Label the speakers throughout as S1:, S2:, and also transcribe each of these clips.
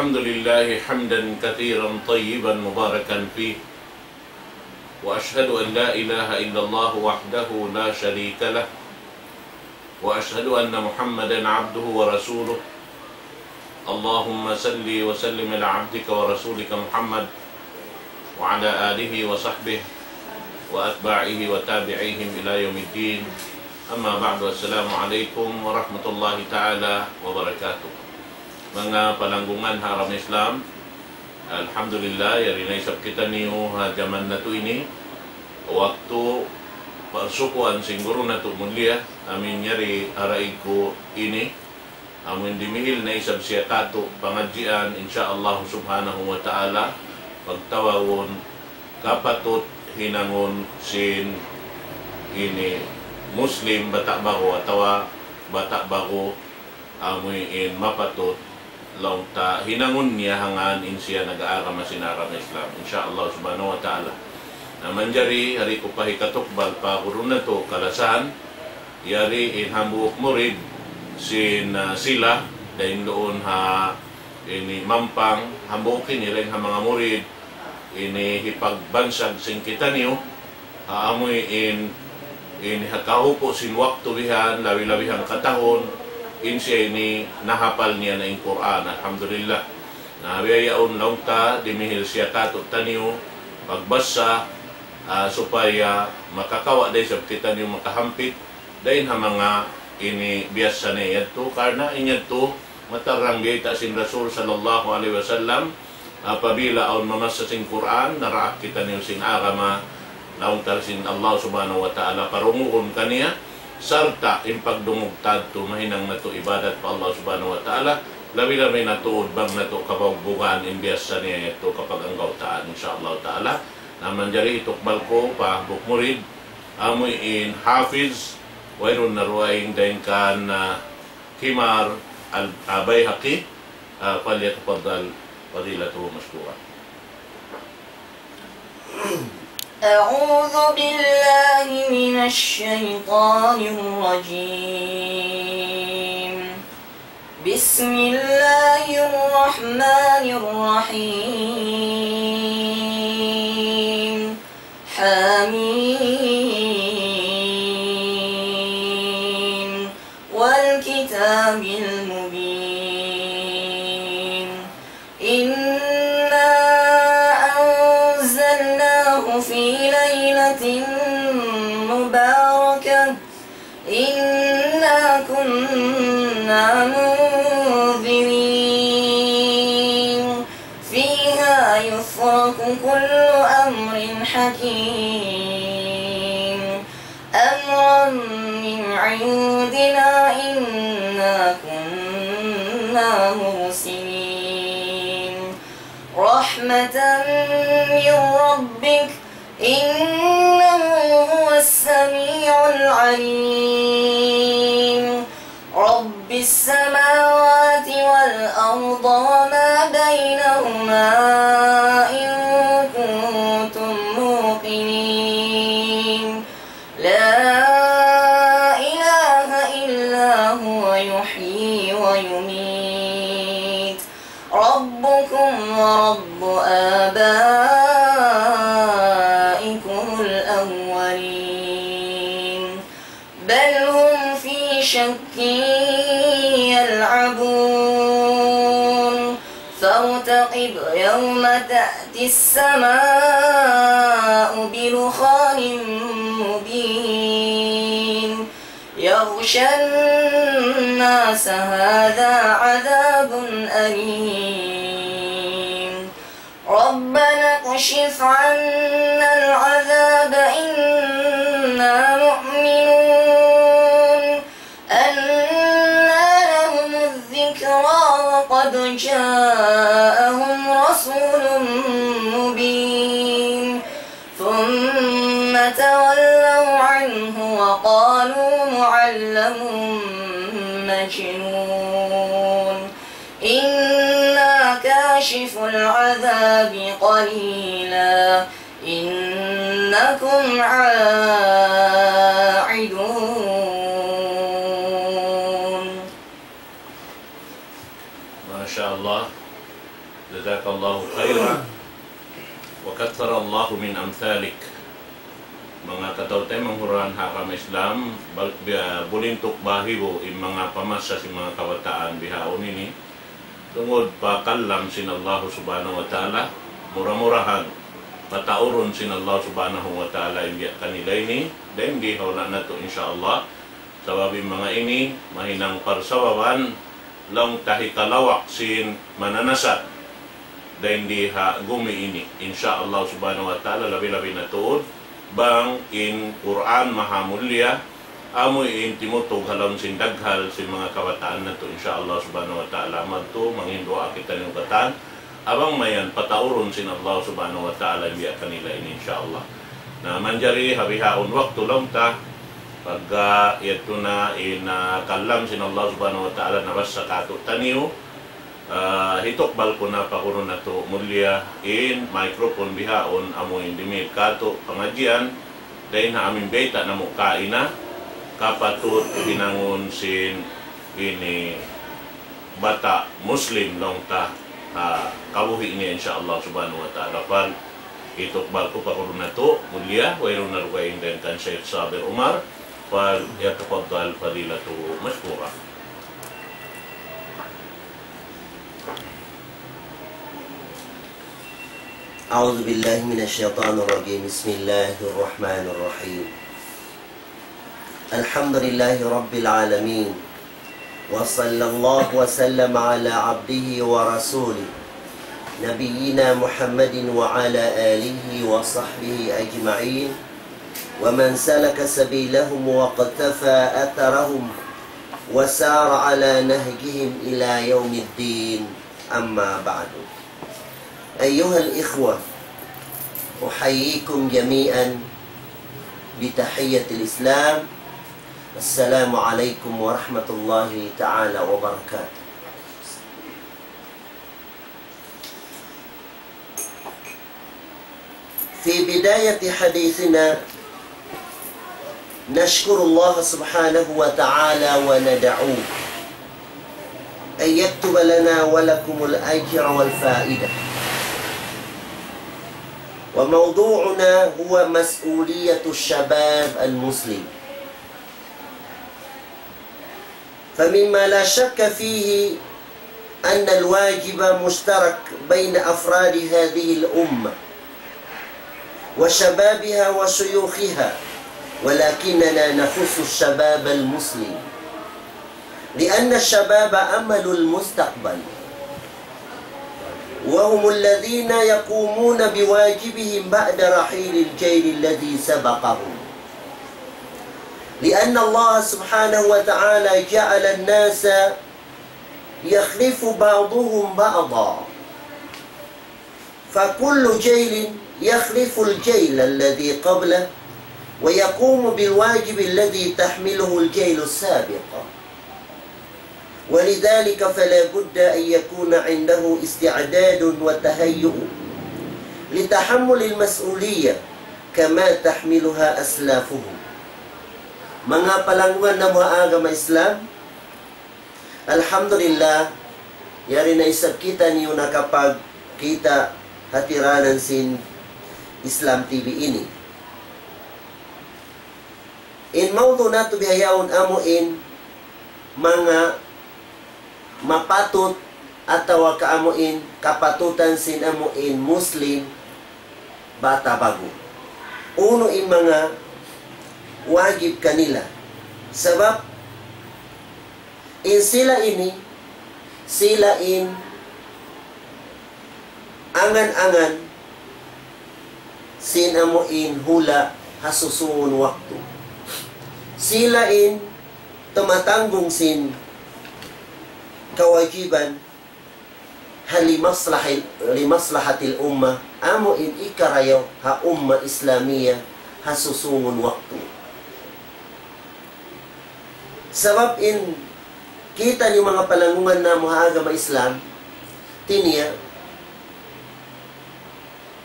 S1: الحمد لله حمدا كثيرا طيبا مباركا فيه وأشهد أن لا إله إلا الله وحده لا شريك له وأشهد أن محمدا عبده ورسوله اللهم صل وسلم على عبدك ورسولك محمد وعلى آله وصحبه وأتباعه وتابعيهم إلى يوم الدين. أما بعد، السلام عليكم ورحمة الله تعالى وبركاته. Mga palanggungan haram Islam, alhamdulillah yari na isab kita niyo zaman na to ini waktu persukuan singguro na to mulia amin yari araig ko ini amin dimihil na isab siya kato pangadjian insyaallah subhanahu wa ta'ala pagtawawon kapatot hinangon sin ini Muslim bata bago atawa bata bago amoy in mapatot law ta hinangon niya hangan in siya nag-aaram na sinaram Islam insyaallah subhanahu wa ta'ala. Naman jari hari ko pahikatukbal pa kurun na to kalasan yari in hambuok murid sin sila dahil doon ha ini mampang hambuokin nilang ha mga murid ini hipagbansag sin kita niyo amoy in hakahupo sin waktu bihan lawi-lawihang katahon in siya ini nahapal niya na yung Quran. Alhamdulillah. Nabiyayaon lang ta, dimihil siya kato taniyo, pagbasa, supaya makakawa day sa kita niyo makahampit, dahil ha mga ini biyasa na ito, karena inyad to, matarang biyata sin Rasul sallallahu alaihi wasallam, apabila aon mamasa sin Quran, naraak kita niyo sin agama, laong sin Allah subhanahu wa ta'ala, parunguhon kaniya, sarta impagdungog tadto mahinang nato ibadat pa Allah subhanahu wa ta'ala labi-labi natuod bang nato kabagbugan imbiyasa niya ito kapag ang gautaan insyaallah ta'ala. Naman jari itukbal ko pa bukmurid amoy in Hafiz wayron naruaing dahin kan Himar al-Bayhaqi falyatafaddal fadilatuhu mashkura.
S2: أعوذ بالله من الشيطان الرجيم. بسم الله الرحمن الرحيم. حميم والكتاب المبين. في ليلة مباركة إنا كنا منذرين فيها يفرق كل أمر حكيم أمرا من عندنا إنا كنا مرسلين رحمة من ربك إنه هو السميع العليم رب السماوات والأرض وما بينهما إن كنتم موقنين لا إله إلا هو يحيي ويميت ربكم ورب آبائكم الأولين بل هم في شك يلعبون فارتقب يوم تأتي السماء بدخان مبين يغشى الناس هذا عذاب أليم ربنا اكشف عنا العذاب إنا مؤمنون أنى لهم الذكرى وقد جاءهم رسول مبين ثم تولوا عنه وقالوا معلم مجنون إنا كاشف العذاب قليلا إنكم عائدون.
S1: Masya Allah. jazakallahu khairan wa kathara Allahu min amthalik. Mga katawtay manghurahan hakam Islam bulintok bahibo in mga pamasa si mga kabataan bihaon ini tungod pa kalam sin Allah subhanahu wa ta'ala murah-murahan patauron sin Allah subhanahu wa ta'ala imbiya kanila ini dan gihawla na to insyaallah sababi mga ini mahinang parsawawan lang tahi kalawak sin mananasat dan diha gumi ini insyaallah subhanahu wa ta'ala labi-labi na tuod bang in Quran maha mulia amoy in timutog halon sin daghal sin mga kabataan na to insyaallah subhanahu wa ta'ala madto manghindua kita ng katan abang mayan patauron sin Allah subhanahu wa ta'ala biya kanila ini insyaallah na manjari habihaon waktu lang ta pagka ito na kalam sin Allah subhanahu wa ta'ala nabas sa kato taniyo hitok balko na pakuno na to mulia in microphone bihaon amo indimit kato pengajian dahil na aming beta na mukain na kapatut binangon sin ini bata muslim long ta kabuhi niya insyaallah subhanahu wa ta'ala pal hitok balko pakuno na to mulia wayro na rugayin din kan Sheikh Sabir Umar pal yatafaddal fadilatu mashkura.
S3: أعوذ بالله من الشيطان الرجيم بسم الله الرحمن الرحيم الحمد لله رب العالمين وصلى الله وسلم على عبده ورسوله نبينا محمد وعلى آله وصحبه أجمعين ومن سلك سبيلهم واقتفى أثرهم وسار على نهجهم إلى يوم الدين أما بعد أيها الإخوة أحييكم جميعا بتحية الإسلام السلام عليكم ورحمة الله تعالى وبركاته. في بداية حديثنا نشكر الله سبحانه وتعالى وندعوه أن يكتب لنا ولكم الأجر والفائدة. وموضوعنا هو مسؤولية الشباب المسلم. فمما لا شك فيه أن الواجب مشترك بين أفراد هذه الأمة وشبابها وشيوخها، ولكننا نخص الشباب المسلم لأن الشباب أمل المستقبل، وهم الذين يقومون بواجبهم بعد رحيل الجيل الذي سبقهم، لأن الله سبحانه وتعالى جعل الناس يخلف بعضهم بعضا، فكل جيل يخلف الجيل الذي قبله ويقوم بالواجب الذي تحمله الجيل السابق، ولذلك فلا بد أن يكون عنده استعداد وتهيؤ لتحمل المسؤولية كما تحملها أسلافهم. Mga palangguan na mga agama Islam, alhamdulillah, yari na isab kita niyo na kapag kita hatiranan sin Islam TV ini. In maudo na to bihayaon amo in mga mapatut atawa kaamuin kapatutan sin amuin Muslim bata bago. Uno in mga wajib kanila. Sebab in sila ini sila in angan-angan sin amuin hula hasusungon waktu. Sila in tumatanggung sin kewajiban limaslahatil ummah amo in ikarayo ha ummah islamiyah hasusungon waktu. Sabab in kita ni mga palangungan na mga agama Islam tiniya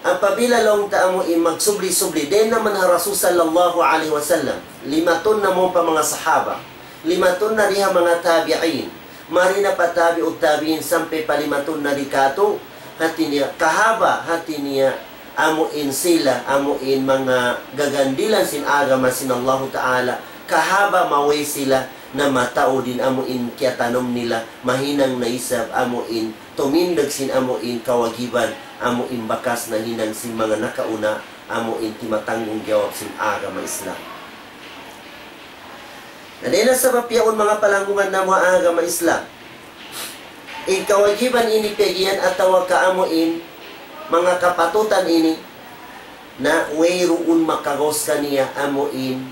S3: apabila long taamo in magsubli-subli din naman ha Rasul sallallahu alaihi wasallam 5 ton na mo pa mga sahaba 5 ton na riha mga tabi'in marina patabi o tabiin sampai palimatun na dikato hati niya, kahaba hati niya, amuin sila, amuin mga gagandilan sin agama sin Allah Ta'ala, kahaba maway sila na matao din amuin kaya tanom nila, mahinang naisab, amuin, tumindag sin amuin kawagiban, amuin bakas na hinang sin mga nakauna, amuin timatanggung jawab sin agama Islam. Nadena sa papiyaon mga palanggungan na mga agama Islam. Ikawagiban ini pegian atawa kaamuin mga kapatutan ini na wayroon makagos kaniya amuin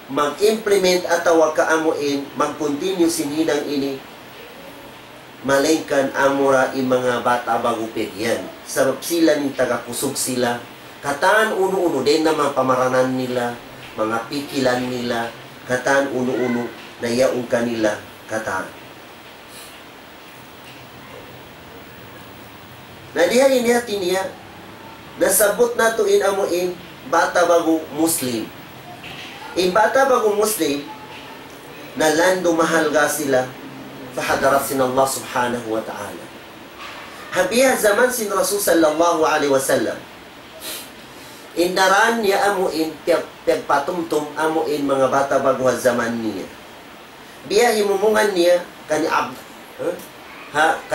S3: mag-implement atawa kaamuin mag-continue sinhinang ini malengkan amura in mga bata bago pegian. Sabab sila ni tagakusog sila. Kataan uno-uno din naman pamaranan nila, mga pikilan nila, kataan uno-uno na yaong kanila kataan. Na diha inihati niya, nasabot na tuin amuin bata bago Muslim. In bata bago Muslim, na lando mahalga sila, fahadarat sin Allah subhanahu wa ta'ala. Habiha zaman sin Rasul sallallahu alaihi wasallam, indaran niya amuin pagpatumtum amuin mga bata bago zaman niya. Biya himumungan niya kan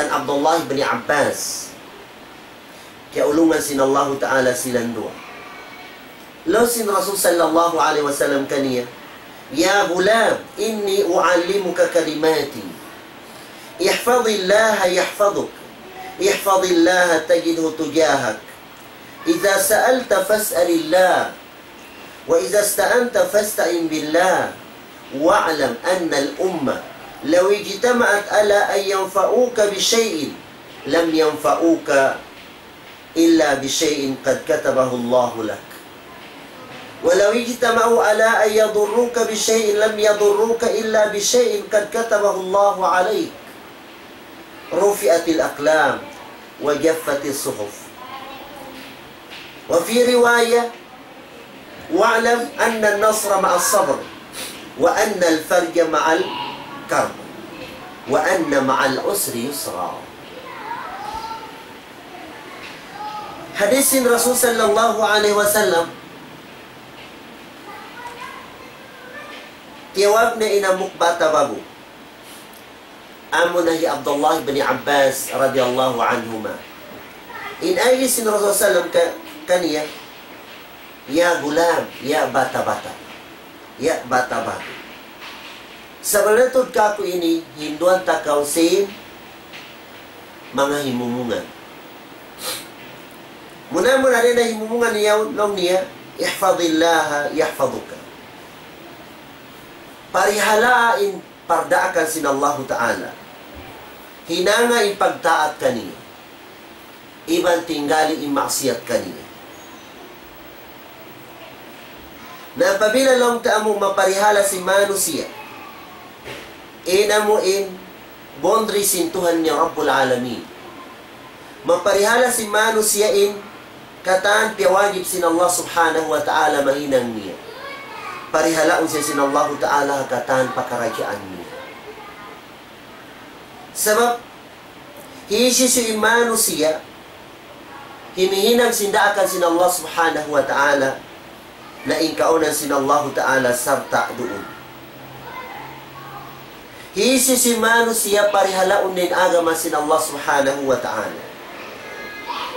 S3: Abdullah bin Abbas. Kaya ulungan sin Allah Ta'ala silang dua. Law sin Rasul sallallahu alaihi wasallam kaniya, Ya gulam, inni uallimuka kalimati. Ihfadillaha yahfaduk. Ihfadillaha tajidhu tujahak. Idza sa'alta fas'alillah. Wa idza ista'anta fasta'in billah. Wa'lam anna al-umma law ijtama'at ala an yanfa'uka bi shay'in lam yanfa'uka illa bi shay'in qad katabahu Allah lak. Walau ijtama'u ala an yadurruka bi shay'in lam yadurruka illa bi shay'in qad katabahu Allah alayk. Rufi'atil aqlam wa jaffatis suhuf. Wa fi riwayah wa'lam anna an-nasra ma'a as-sabr wa anna al-farja ma'a al-karb wa anna ma'a al-usri yusra. Hadisin Rasul sallallahu alaihi wasallam tiyawag na inamuk bata bago. Amo na hi Abdullah bin Abbas radiyallahu anhuma. Inayisin Rasul sallam kaniya, Ya gulam, ya bata-bata. Ya bata-bata. Sa balatod kako ini, hinduan takaw sin mga himumungan. Muna-muna rin na himumungan niya, ihfadillaha yahfaduka. Parihalain pardaakan sin Allah Ta'ala. Hinanga ipagtaat kaniya. Iban tinggali imaksiyat kaniya. Na pabila long taamo maparihala si manusia. Inamuin bondri sintuhan niya Rabbul Alamin. Maparihala si manusiain kataan piawagib sin Allah subhanahu wa ta'ala mahinang niya. Parihalaon siya sin Allah ta'ala kataan pakarajaan niya. Sabab, hisi si manusia, himihinang sindaakan sin Allah subhanahu wa ta'ala na ingkaunan sin Allah ta'ala sarta doon. Hisi si manusia parihalaon din agama sin Allah subhanahu wa ta'ala.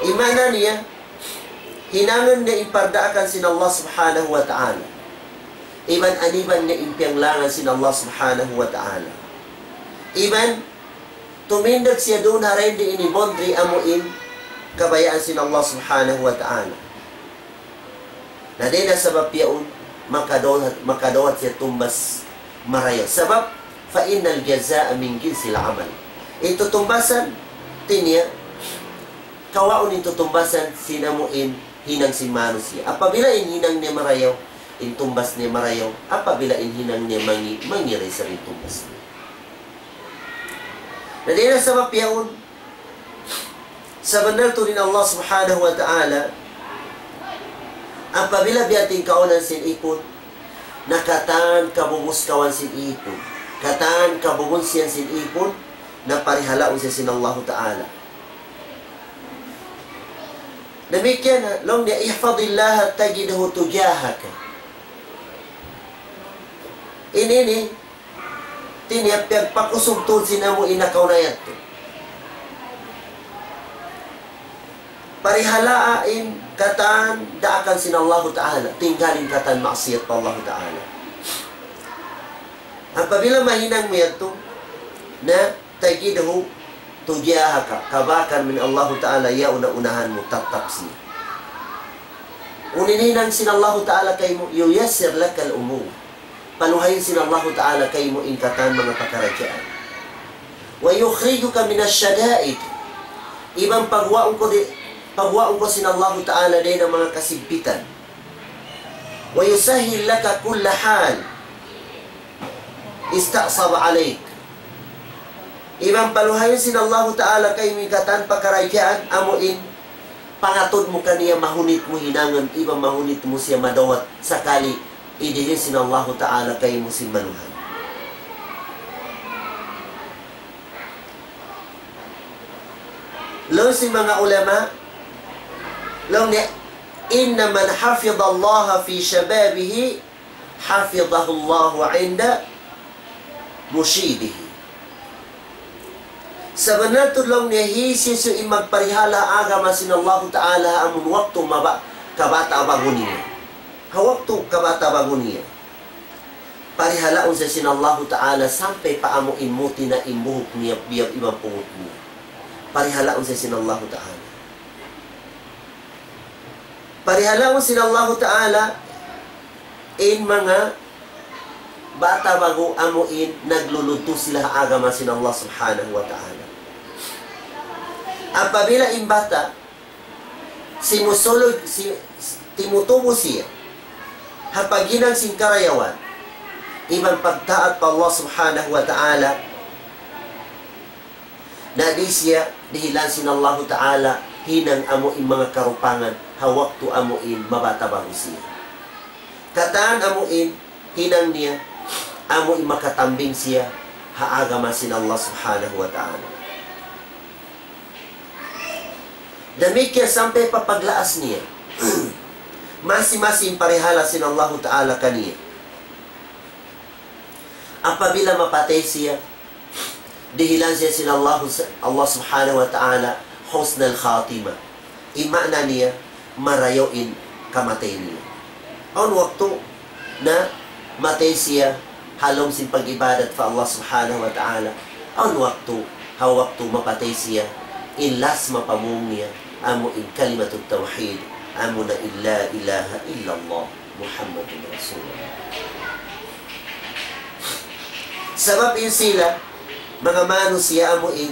S3: Imana niya, hinangan na ipardaakan sin Allah subhanahu wa ta'ala. Iban aniban na impianglangan sin Allah subhanahu wa ta'ala. Iban, tumindag siya doon harin di inibondri amuin kabayaan sin Allah subhanahu wa ta'ala. Na din na sabab yaon, makadawat siya tumbas marayo. Sabab, fa'innal jaza'a min jinsil amal. Ito tumbasan, tinya, kawaon ito tumbasan, sinamuin, hinang si manusia. Apabila hinang niya marayo, intumbas niya marayo. Apabila hinang niya mangiray sa rin tumbas niya. Na din na sabab yaon, sa banal to rin Allah subhanahu wa ta'ala, ang pabila biyating kaunan sin ipon, nakatan kabubus kawan sin ipon. Katan kabubun siyan sin ipon, na parihalaon siya sinallahu ta'ala. Demikian, long niya, ihfadillah tajidahu tujahaka. Ini tiniyap pakusugtod sinamo inakaw na yato. Parihalaain katan daakan sinallahu ta'ala. Tinggalin katan maksiyat pa Allah ta'ala. Apabila mahinang mo yato, na tajidahu tujahaka, kabakan min Allah ta'ala, ya una-unahan mo, tatapsi. Unininang sinallahu ta'ala kay mo, yuyassir lakal umur. Panuhayin sinallahu ta'ala kay mo ingkatan mga pakaradyaan. Wa yukhrijuka min asyada'id. Ibang pagwaon ko sinallahu ta'ala din ng mga kasigpitan. Wa yusahil laka kulla hal istasab alayk. Ibang paluhayin sinallahu ta'ala kay mingkatan pakaradyaan, amuin pangatod mo kaniya, mahunit mo hinangan, ibang mahunit mo siya madawat sakali idilin sinallahu ta'ala kay mo si manuhan. Lo si mga ulama, lo niya, inna man hafidhallaha fi shababihi hafidhahullahu inda mushidihi. Sabanat tulong niya hisis yung magparihala agama sinallahu ta'ala amun waktu kabata bago niya. Waktu kabata bago niya. Parihalaon sa sinallahu ta'ala sampai paamo imuti na imuhuk niya biyab ibang pungut niya. Parihalaon sa sinallahu ta'ala. Parihalaon sinallahu ta'ala in mga bata bago amuin nagluluto sila agama sinallah subhanahu wa ta'ala. Apabila in bata simusulog timutubo siya hapaginang singkarayawan ibang pagtaat pa Allah subhanahu wa ta'ala na di siya dihilan sinallahu ta'ala hinang amuin mga karupangan hawak tu amuin mabata bago siya kataan amuin hinang niya amuin makatambing siya haagama sinallah subhanahu wa ta'ala. Demikian sampai papaglaas niya. Masing-masing parihala sinallahu ta'ala kaniya. Apabila mapatay siya, dihilan siya sinallahu Allah subhanahu wa ta'ala husnal khatima. Imana niya, marayoin kamatay niya. Ang waktu na matay siya, halong sin pag-ibadat fa Allah subhanahu wa ta'ala. Ang waktu mapatay siya, ilas mapamung niya, amo in kalimatut tawhid, amo na illa ilaha illallah Muhammadun Rasulullah. Sabab in sila, mga manusia amo in,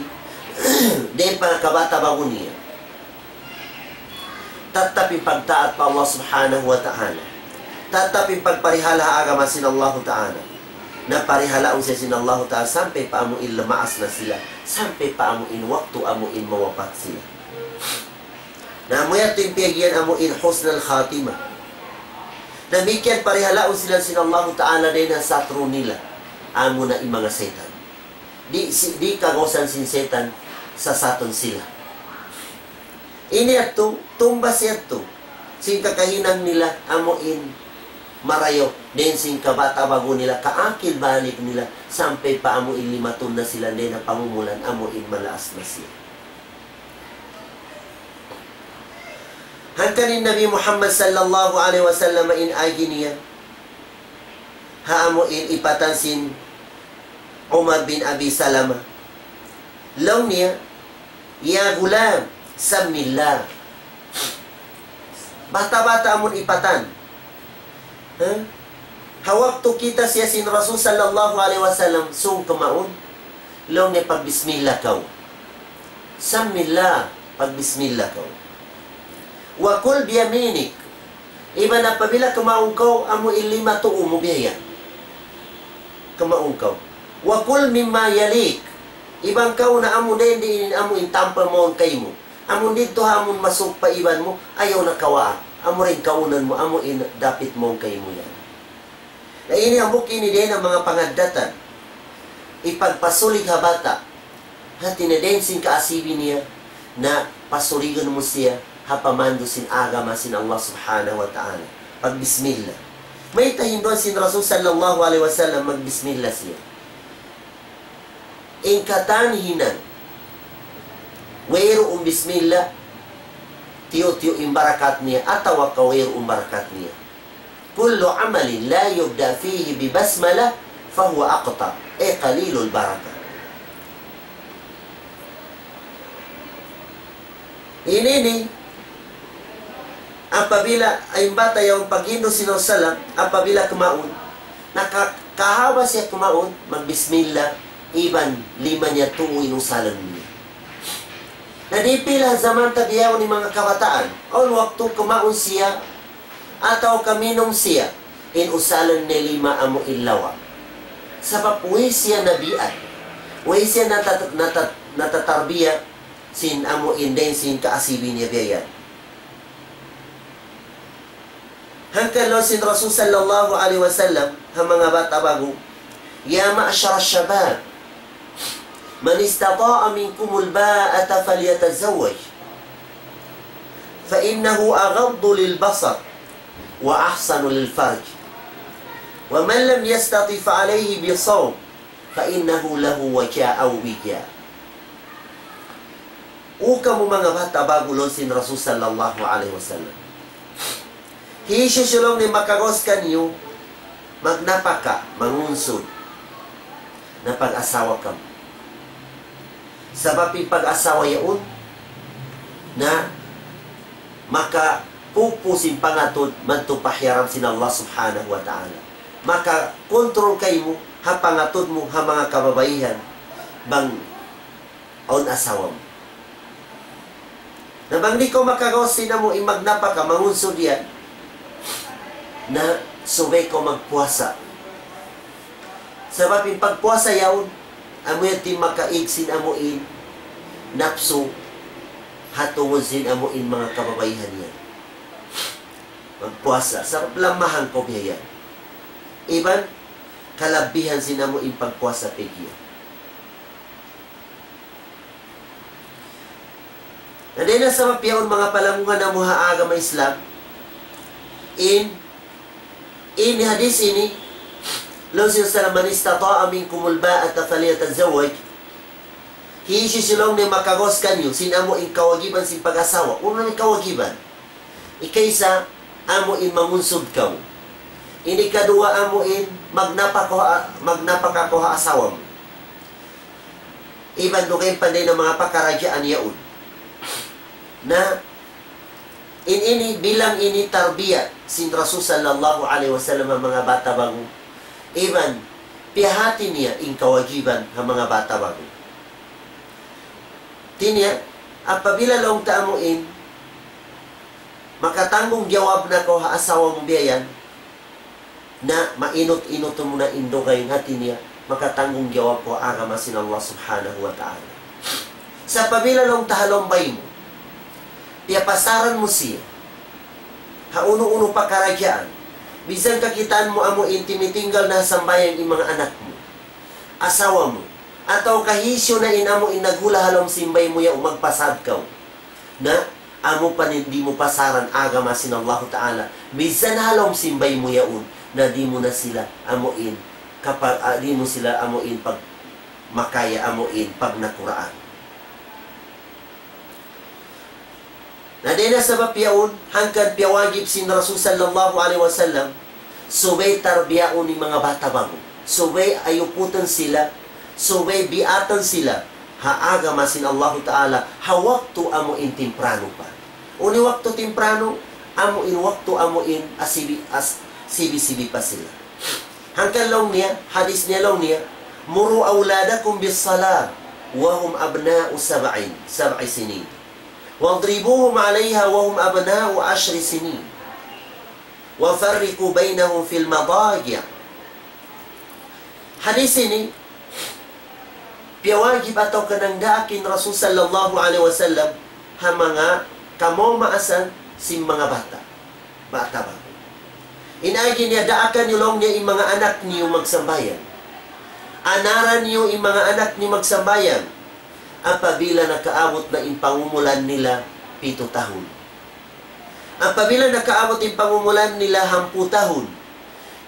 S3: dahil pa kabata bago niya, tatapin pagtaat pa Allah subhanahu wa ta'ala, tatapin pagparihala agama sinallahu ta'ala, na parihalaon siya sinallahu ta'ala, sampai pa amo in lamaas na sila, sampai pa amo in waktu amo in mawapat sila. Na amoy ating piyagyan amo in husnal khatima. Na mikyan parihalaon sila sinallahu ta'ala din na satro nila. Amo na mga setan. Di kagosan sin setan sa saton sila. Ini ato, tumbas yato. Sin kakahinan nila amo in marayo. Den sin kabata bago nila, kaakil balik nila. Sampai pa amo in limatun na sila din na pamumulan amo in malaas na sila. Hangkanin Nabi Muhammad sallallahu alaihi wasallam in aginiya haamo in ipatansin Umar bin Abi Salama law niya ya gulam samillah bata-bata amon ipatan hawak tu kita siya sin Rasul sallallahu alaihi wasallam sung kamaon law niya pag bismillah kau samillah pag bismillah kau wa kul biyaminik. Iba na pabila kumaong kaw, amo ilima to umubiyaya. Kumaong kaw. Wa kul mimma yalik. Ibang kaw na amo din amo intampa mo kay mo. Amo dito hamon masuk pa iban mo, ayaw na kawa. Amo rin kaunan mo, amo in dapit mo kay mo yan. Na ini ang kini din ang mga pangadatan. Ipagpasulig habata. Hati na din sin kaasibin niya na pasurigan mo siya hapamando sin agama sin Allah subhanahu wa ta'ala. Pag bismillah. May tahindon sin Rasul sallallahu alaihi wasallam magbismillah siya. Ingkatan hinan. Wero bismillah. Tiyo-tiyo imbarakat niya atawa kawero barakat niya. Kullu amalin la yubda fihi bibasmalah fahuwa aqta. Qalilul barakah. Ini apabila ay bata yung pag-indo sinusalam, apabila kumaun, nakakahaba siya kumaun, magbismillah, iban lima niya tuwi nung salam niya. Nadipila zaman tabiyaw ni mga kabataan, o waktu kumaun siya, ataw kaminom siya, in usalan ni lima amo ilawa. Sabab uwi siya nabiat, uwi siya natatarbiya, sin amo inden sin kaasibin niya biyan. Hanggang lo sin Rasul sallallahu alaihi wasallam ang mga bata bago, ya ma'ashara syabab, man istata'a minkumul ba'ata falyatazawwaj, fa innahu aghaddu lil basar wa ahsanu lil farj, wa man lam yastati fa alayhi bisawm fa innahu lahu waja'aw wija. Uka mo mga bata bago lo sin Rasul sallallahu alaihi wasallam. Hisusulong ni makagos kanyo, magnapaka, mangunsod, na pag-asawa ka mo. Sabab yung pag-asawa yaon, na makapupusin pangatod, magtupahyaram sin Allah subhanahu wa ta'ala. Maka-control kayo mo, ha pangatod mo, ha mga kababaihan, bang on asawa mo. Na bang di ko makagos na mo, imagnapaka, mangunsod yan, na subay ko magpuasa. Sabab yung pagpuasa yaon, amoy ti makaigsin amuin, napso, hatungod sin amuin mga kababaihan yan. Magpuasa. Sabab lamahan ko biya yan. Iban, kalabihan sin amuin pagpuasa pigya. Nadena sa mapiyaon mga palamungan na muha agama Islam, in hadis ini, law siya man istata'a minkumul ba'ata falyatazawwaj, hisisilong ni makagos kanyo, sin amo in kawagiban sin pag-asawa. Una ni kawagiban, ikaysa amo in mangunsod kaw. Ini kadua amo in magnapakakuha asawa mo. Iban do kayo panday ng mga pakaragyaan yaon. Na ini bilang ini tarbiyat sin Rasul sallallahu alaihi wasallam ang mga bata bago. Iban pihati niya in kawagiban ng mga bata bago. Tinya apabila long taamuin makatangong jawab na ko ha asawa mong biyayan na mainot-inot mo na indo kayong hati niya, makatangong jawab ko agama sin Allah subhanahu wa ta'ala. Sa pabila long tahalombay mo, pasaran mo siya. Hauno-uno pa karagyaan. Bisan kakitaan mo amo intimitinggal na sambayan yung mga anak mo. Asawa mo. Ataw kahisyo na inamo inagula halong simbay mo ya umagpasad kaw. Na amo pa hindi mo pasaran agama sin Allah ta'ala. Bisan halong simbay mo yaun na di mo na sila amuin. Kapag di mo sila amuin pag makaya amuin pag nakuraan. Na dena sabab yaon, hanggang piyawagib sin Rasul sallallahu alaihi wasallam, subay tarbiyaon ni mga bata bago. Subay ayuputan sila, subay biatan sila, haagama sin Allah ta'ala, hawaktu amo in temprano pa. Uni waktu temprano, amo in waktu amo in sibi pa sila. Hanggang long niya, hadis niya long niya, muru awladakum bis salat, wahum abna'u sab'i sinin. وَاضْرِبُوهُمْ عَلَيْهَا وَهُمْ أَبْنَاءُ 10 سِنِينَ وَفَرِّقُوا بَيْنَهُمْ فِي الْمَضَاجِعِ. Hadis ini piyawagib ataw kanang daakin Rasul sallallahu alaihi wasallam ha mga kamo maasan si mga bata ba. Inagi niya daakan niyo long niya yung mga anak niyo magsambayan. Anaran niyo yung mga anak niyo magsambayan. apabila nakaabot na yung pangumulan nila 7 tahun. Apabila nakaabot yung pangumulan nila 10 tahun,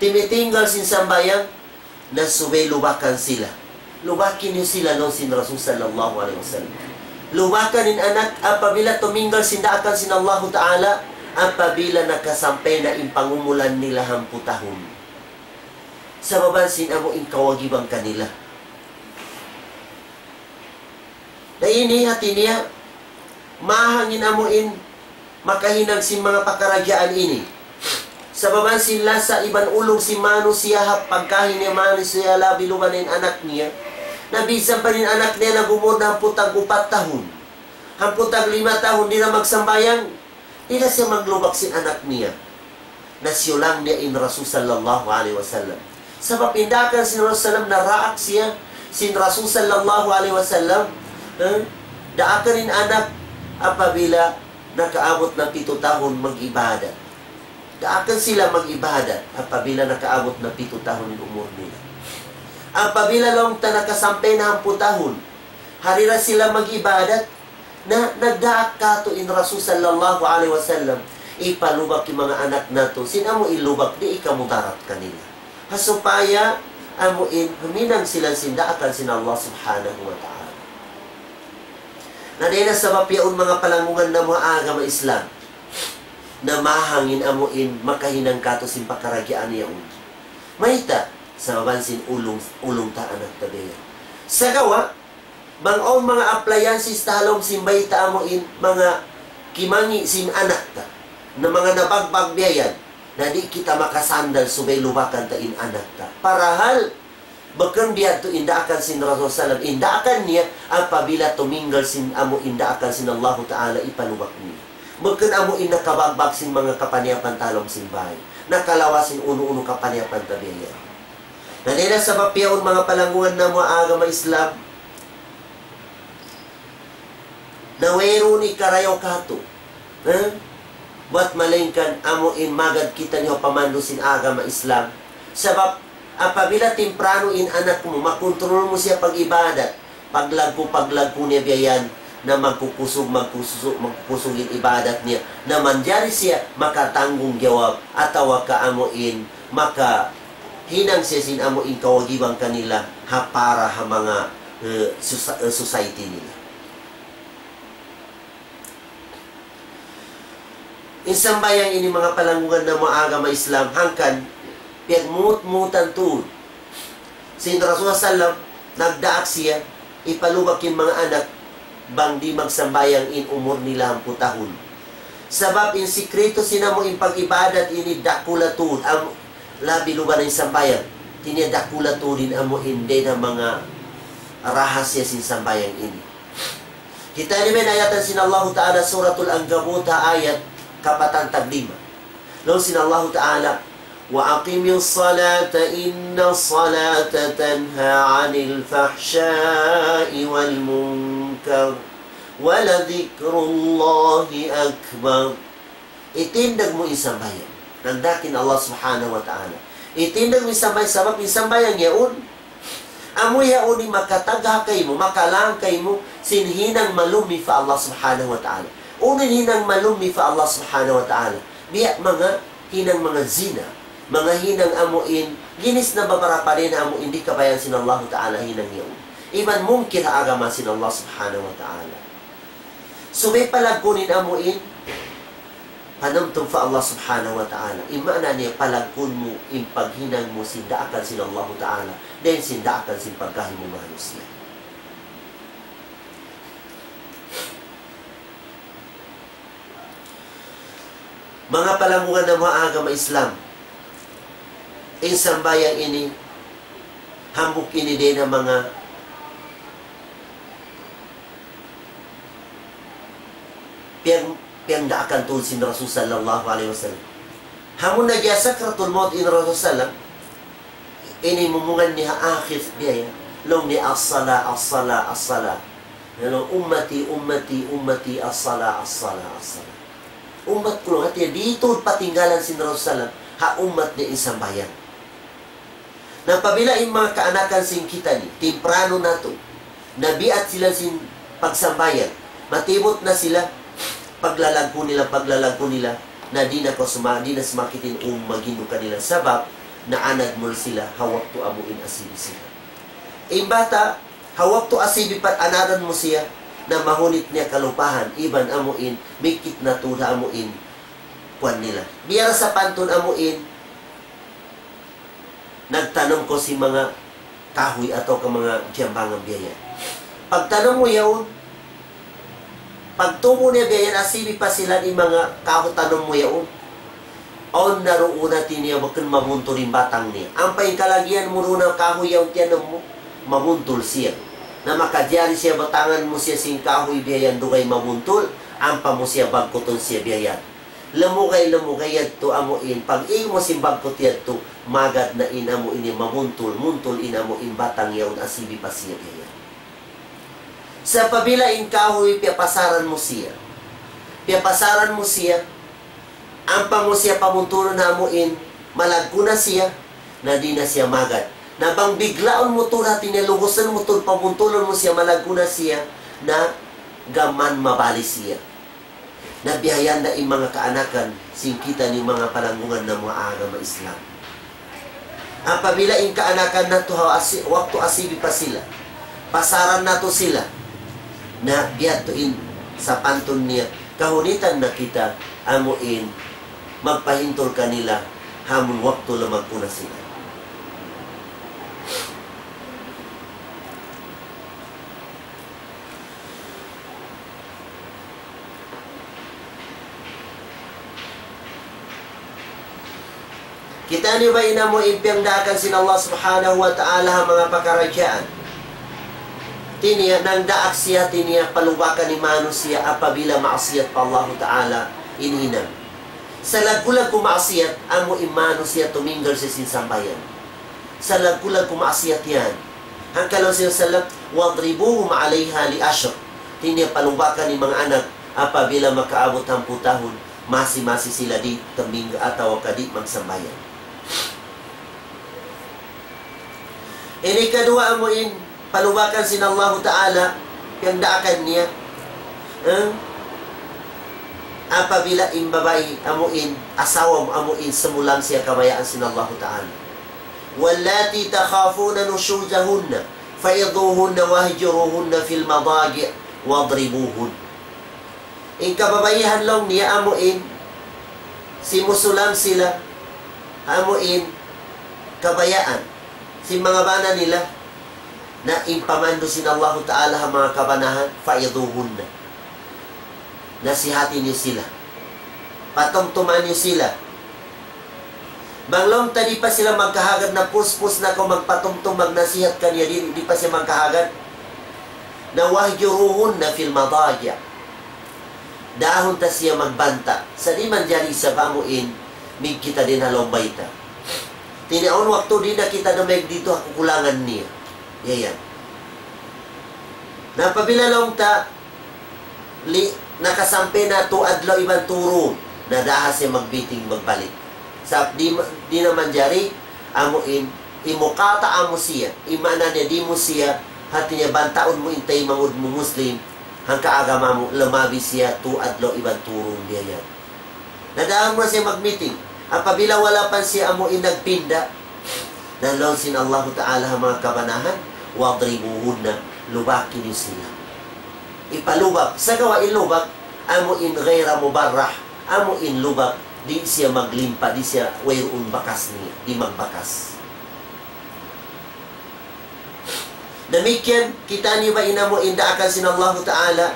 S3: timitinggal sin sambayang na lubakan sila. Lubakin niyo sila no sin Rasul sallallahu alaihi wasallam. Lubakan in anak apabila tuminggal sindaakan sin Allah Ta'ala apabila nakasampay na yung pangumulan nila 10 tahun. Sa babansin amo in kawagibang kanila. Na ini hati niya, mahangin amuin makahinag si mga pakaragyaan ini. Sa babansin la sa iban ulong si Manu siya pagkahin niya Manu siya labi lumanin anak niya. Nabisan pa rin anak niya na bumod na 4 tahun. 5 tahun di na magsambayang. Di na siya maglubak sin anak niya. Nasyulang niya in Rasul sallallahu alaihi wasallam. Sabab indakan sin Rasul sallam na raak siya sin Rasul sallallahu alaihi wasallam. Daakan rin anak apabila nakaabot ng 7 tahun mag-ibadat. Daakan sila mag-ibadat apabila nakaabot ng 7 tahun ng umur nila. Apabila lang nakasampay na 10 tahun, harira sila mag-ibadat na nagdaak kato in Rasul sallallahu alaihi wasallam. Ipalubak yung mga anak nato. Sinamo ilubak, di ikamudarat kanila. Hasupaya, amuin, huminang sila sindaakan sin Allah subhanahu wa ta'ala. Nadena sa mapiaon mga palangungan na mga agama Islam na mahangin amuin makahinang kato sin pakaragyaan niyaon. Mahita sa mabansin ulong taan at tabiya. Sa gawa, bang-on mga appliances talong simbay ta amuin mga kimangi sin anak ta na mga nabagbag biyayan na di kita makasandal subay lubakan ta in anak ta. Parahal bakang biya to indaakan sin Rasul sallam indaakan niya apabila tuminggal sin amo indaakan sin Allah Ta'ala ipalubak niya. Bakang amo inakabagbag sin mga kapaniapan talong simbay nakalawasin uno-uno kapaniapan tabiya. Nanila sa papiyaon mga palangungan na mga agama Islam na wero ni karayaw kato. Wat malingkan amuin magad kita niyo pamandusin agama Islam. Sabab apabila temprano in anak mo, makontrol mo siya pag-ibadat. Paglag ko niya biyayan na magpusugin ibadat niya. Na manjari siya makatanggung jawab atawa ka amuin maka hinang siya sin amuin kawagibang kanila para mga society nila. Isang bayang ini mga palangungan ng mga agama Islam hangkan piyagmut-mutan tuod. Sin Rasul sallam nagdaak siya ipalubak yung mga anak bang di magsambayang in umur nila 10 tahun. Sabab in sikreto sinamo in pag-ibadat ini dakula tuod ang labi luban ng sambayang. Tinya dakula tuodin amo hindi na mga rahasya sin sambayang ini. Kita ni ayatan sin Allah Ta'ala suratul Ankabut ayat kapatan taglima. Lalu sin Allah Ta'ala wa aqimil salata inna salata tanha 'anil fahsya'i wal munkar wa la dzikrullahi akbar. Itindag mo isambayan. Nagdakin Allah subhanahu wa ta'ala. Itindag mo isambayan sabab isambayan yaon. Amoy yaon ni makatagakay mo, makalangkay mo sinhinang malumi fa Allah subhanahu wa ta'ala. Unin hinang malumi fa Allah subhanahu wa ta'ala. Biya mga hinang mga zina, mga hinang amuin, ginis na babara pa rin na amuin, di kabayan sin Allah ta'ala hinang yun. Iban mungkin agama sin Allah subhanahu wa ta'ala. So may palagkunin amuin, panamtong fa Allah subhanahu wa ta'ala. Imana niya palagkun mo, impaghinang mo, sindaakan sin Allah ta'ala, then sindaakan sin pagkahin mo manusia. Mga palangungan ng mga agama Islam, isang bayang ini, hambuk ini din ng mga piyangdaakan tulad sin Rasul sallallahu alaihi wasallam. Hamun na diya sakratul maut in Rasul sallam, ini mumungan niya akhir biya, long ni as-sala, as-sala, as-sala. Ummati, ummati, ummati, as-sala, as-sala, as-sala. Umat ko lang at dito patinggalan si Rasul ha umat ni isang bayan. Nang pabila yung mga kaanakan sin kita ni, temprano na to, nabiat sila sin pagsambayan. Matibot na sila, paglalagpo nila, na di na sumakitin magino kanila. Sabab, naanad mo sila, hawak to amuin asibi sila. Bata, hawak to asibi pat anadan mo siya, na mahunit niya kalupahan, iban amuin, mikit na tuda amuin, kuan nila. Biyara sa pantun amuin, nagtanong ko si mga kahoy atau ka mga diyambangang biyaya. Pagtanong mo yaon, pagtumo niya biyayan, asibi pa sila ni mga kahoy, tanong mo yaon, on naroon natin niya, bakit mabuntol yung batang niya. Ang paingkalagian mo rin ang kahoy yaon, tiyan mo, mabuntol siya. Na makadyari siya, batangan mo siya sing kahoy biyayan, dugay mabuntol, ampa mo siya, bagkuton siya biyayan. Lamugay yad to amuin, pag mo si bagkot yad to, magad na inamuin niya, mabuntol, inamuin batang yaon, asibi pa siya biyayan. Sa pabilain kahoy, piyapasaran mo siya. Ampa mo siya pamuntulo na amuin, malagko na siya, na di na siya magad. Na bang biglaon mo to natin, nilugusan mo to, pamuntulon mo siya, malagko na siya, na gaman mabali siya. Nabiyayan na yung mga kaanakan, singkitan yung mga palanggungan ng mga agama Islam. Ang pabilain kaanakan na to, waktu asibi pa sila. Pasaran na to sila, na biyatuin sa pantun niya, kahunitan na kita, amuin, magpahintol kanila, hamon waktu lamag na sila. Kita niyo ba inamo impyang dakan sin Allah subhanahu wa ta'ala mga pakaradyaan? Tiniya, nang daak siya, tiniya, palubakan ni mano siya, apabila maasiyat pa Allah ta'ala, inhinang. Sa lagkulag kumaasiyat, amo imano siya tuminggal sa sinsambayan. Sa lagkulag kumaasiyat yan. Hangkalaw siya salam, wadribuhum alayha li ashr. Tiniya, palubakan ni mga anak, apabila makaabot ang putahon, masi-masi sila di tuminggal ataw kadit magsambayan. Ini kedua amuin, palubakan sin Allah Ta'ala, yang daakan niya. Apabila babae amuin, asawa mo amuin, semulang siya kabayaan sin Allah Ta'ala. Wallati takhafuna nushuzahunna, faiduhunna wahjuruhunna fil madagi' wadribuhun. In kababayihan lang niya amuin, simusulang sila, amuin, kabayaan. Si mga bana nila, na impamando sin Allah Ta'ala ang mga kabanahan, faiduhun na. Nasihati niyo sila. Patumtuman niyo sila. Banglong tadi pa sila magkahagad na puspus na kung magpatumtum, magnasihat kanya, di pa siya magkahagad. Na wahjuruhun na fil madagya. Dahon ta siya magbanta. Sa di man diyari sa bamuin, mig kita din halombay ta. Tinaon waktu di na kita namig dito kukulangan niya. Yayan. Napabilalong ta, nakasampe na to adlaw ibang turun, na dahas siya magbiting magbalik. Sa di naman jari, amuin, imukata amo siya, imana niya di mo siya, hati niya bantaon mo intay mangud mo Muslim, hangka agama mo, lumabi siya to adlaw ibang turun yayan. Nadahan mo siya magmeeting. Apabila wala pa siya amuin nagpinda, nalon sin Allah Ta'ala mga kabanahan, wadribuhun na, lubakin niyo sila. Ipalubak. Sa gawa ilubak, amuin ghaira mubarrah, amuin lubak, di siya maglimpa, di siya wayroon bakas niya, di magbakas. Demikian, kita niyo ba inamuin daakan sin Allah Ta'ala,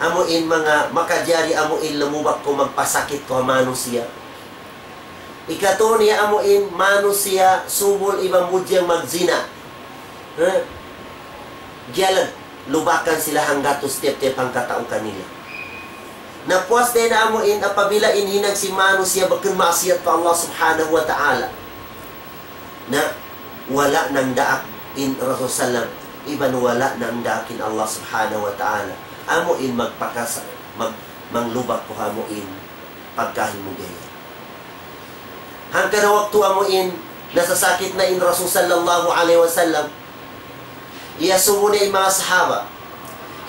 S3: amuin mga makadyari, amuin lumubak ko magpasakit ko amano siya. Ikato niya amuin, mano siya, subol ibang mudyang magzina. Giyalan, lubakan sila hanggat step-step ang kataong kanila. Napuas din na amuin, apabila inhinag si mano siya, bakit maasiyat pa Allah subhanahu wa ta'ala. Na wala nang daak in Rasulullah, iban wala nang daakin Allah subhanahu wa ta'ala. Amuin magpakasa, manglubak ko amuin, pagkahimugay. Hanggang na waktu amuin, nasasakit na in Rasul sallallahu alaihi wasallam, iyasumo na yung mga sahaba.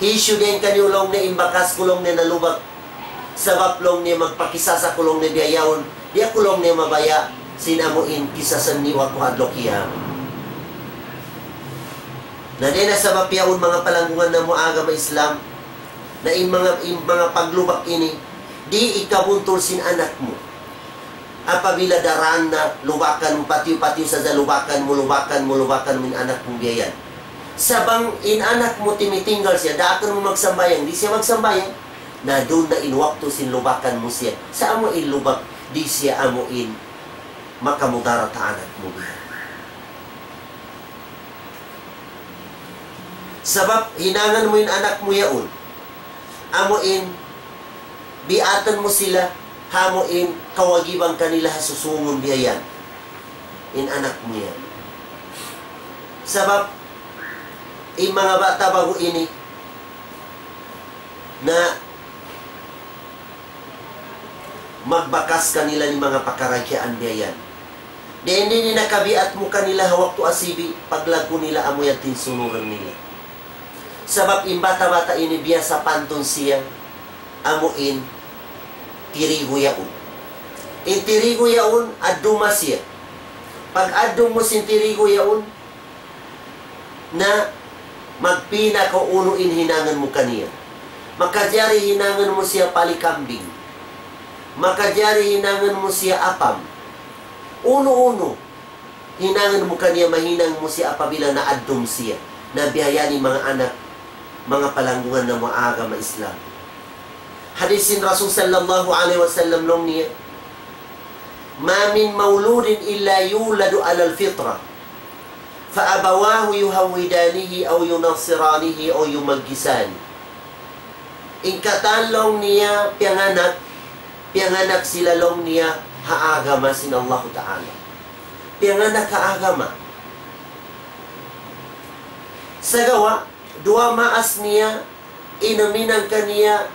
S3: Hisyo din kaniulong na imbakas kulong na nalubak. Sabab long niya magpakisa sa kulong na biyayawon. Diya kulong niya mabaya. Sinamuin kisasan ni wakuhadlok iyam. Na din na sabab yaon mga palanggungan na muaga ma Islam. Na mga paglubak ini. Di ikabuntol sin anak mo. Apabila daran na lubakan mo, patiw-patiw sa lubakan mo min anak mong biyayan. Sabang anak mo timitinggal siya, daakan mo magsambayang, di siya magsambayang, na doon na inwakto sin lubakan mo siya. Sa amo lubak, di siya amuin makamudara ta anak mo biya. Sabab, hinangan mo anak mo yaon, amuin, biatan mo sila, hamuin, kawagibang kanila susungon biyayan. Anak mo yan. Sabab, mga bata bago ini, na magbakas kanila ni mga pakaragyaan biyayan. Di hindi ni nakabiat mo kanila hawak to asibi, paglago nila amoy at tinsunuran nila. Sabab, bata-bata ini biyasa pantun siya, amuin, tirigo yaon. Tirigo yaon, aduma siya. Pag adum mo sin tirigo yaon, na magpina ka unuin hinangan mo kaniya. Makadyari hinangan mo siya palikambing. Makadyari hinangan mo siya apam. Uno-uno, hinangan mo kaniya, mahinang mo siya apabila na adum siya. Na biyayani mga anak, mga palanggungan na maaga ma-Islam. Hadisin Rasul sallallahu alaihi wasallam nung niya, ma min mauludin illa yuladu alal fitra, fa abawahu yuhawidanihi aw yunasiranihi aw yumaggisan. Ingkatanlong niya pianganak sila long niya haagama sin Allah Ta'ala. Pianganak haagama. Sa gawa, dua maas niya, inaminang kaniya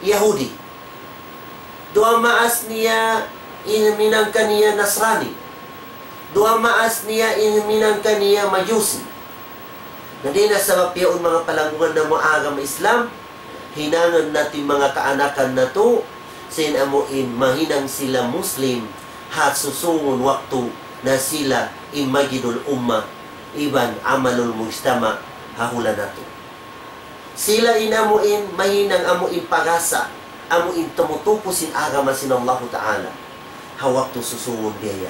S3: Yahudi. Dua maas niya inaminang kaniya Nasrani. Dua maas niya inaminang kaniya Majusi. Na di na sabab yaon mga palanggungan na muagam Islam, hinangan natin mga kaanakan na to, sinamuin mahinang sila Muslim, hat susungon waktu na sila imagidul umma, iban amalul mujtama, hahula na to. Sila inamuin, mahinang amuin pagasa, amuin tumutupusin agama sin Allah Ta'ala. Hawak to susungon biyaya.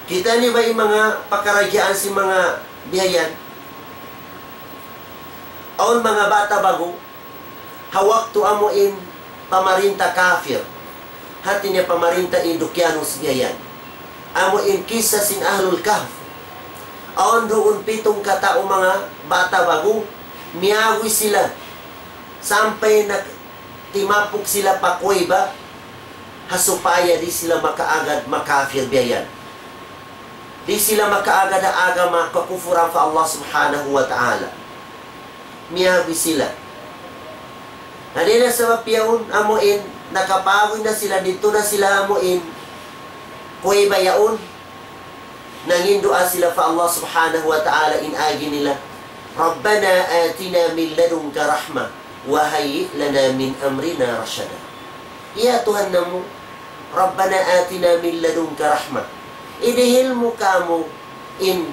S3: Kita ni ba yung mga pakaragyaan si mga biyayan? Aon mga bata bago, hawak to amuin pamarinta kafir. Hati niya pamarinta indukyanus biyayan. Amuin kisa sin ahlul kahf. Aon doon 7 katao mga bata bago, miyawi sila. Sampay na timapok sila pa kuweba, hasupaya di sila makaagad makafir biyayan. Di sila makaagad na agama kakufuran fa Allah subhanahu wa ta'ala. Miyawi sila. Nadina sa mapiyaon, amuin, nakapawin na sila, dito na sila amuin, kuweba yaon, nangindua sila fa Allah subhanahu wa ta'ala inagi nila, Rabbana atina min ladunka rahmah wa hayyi lana min amrina rashada. Ya Tuhan namu, Rabbana atina min ladunka rahmah. Idihil mo kamo in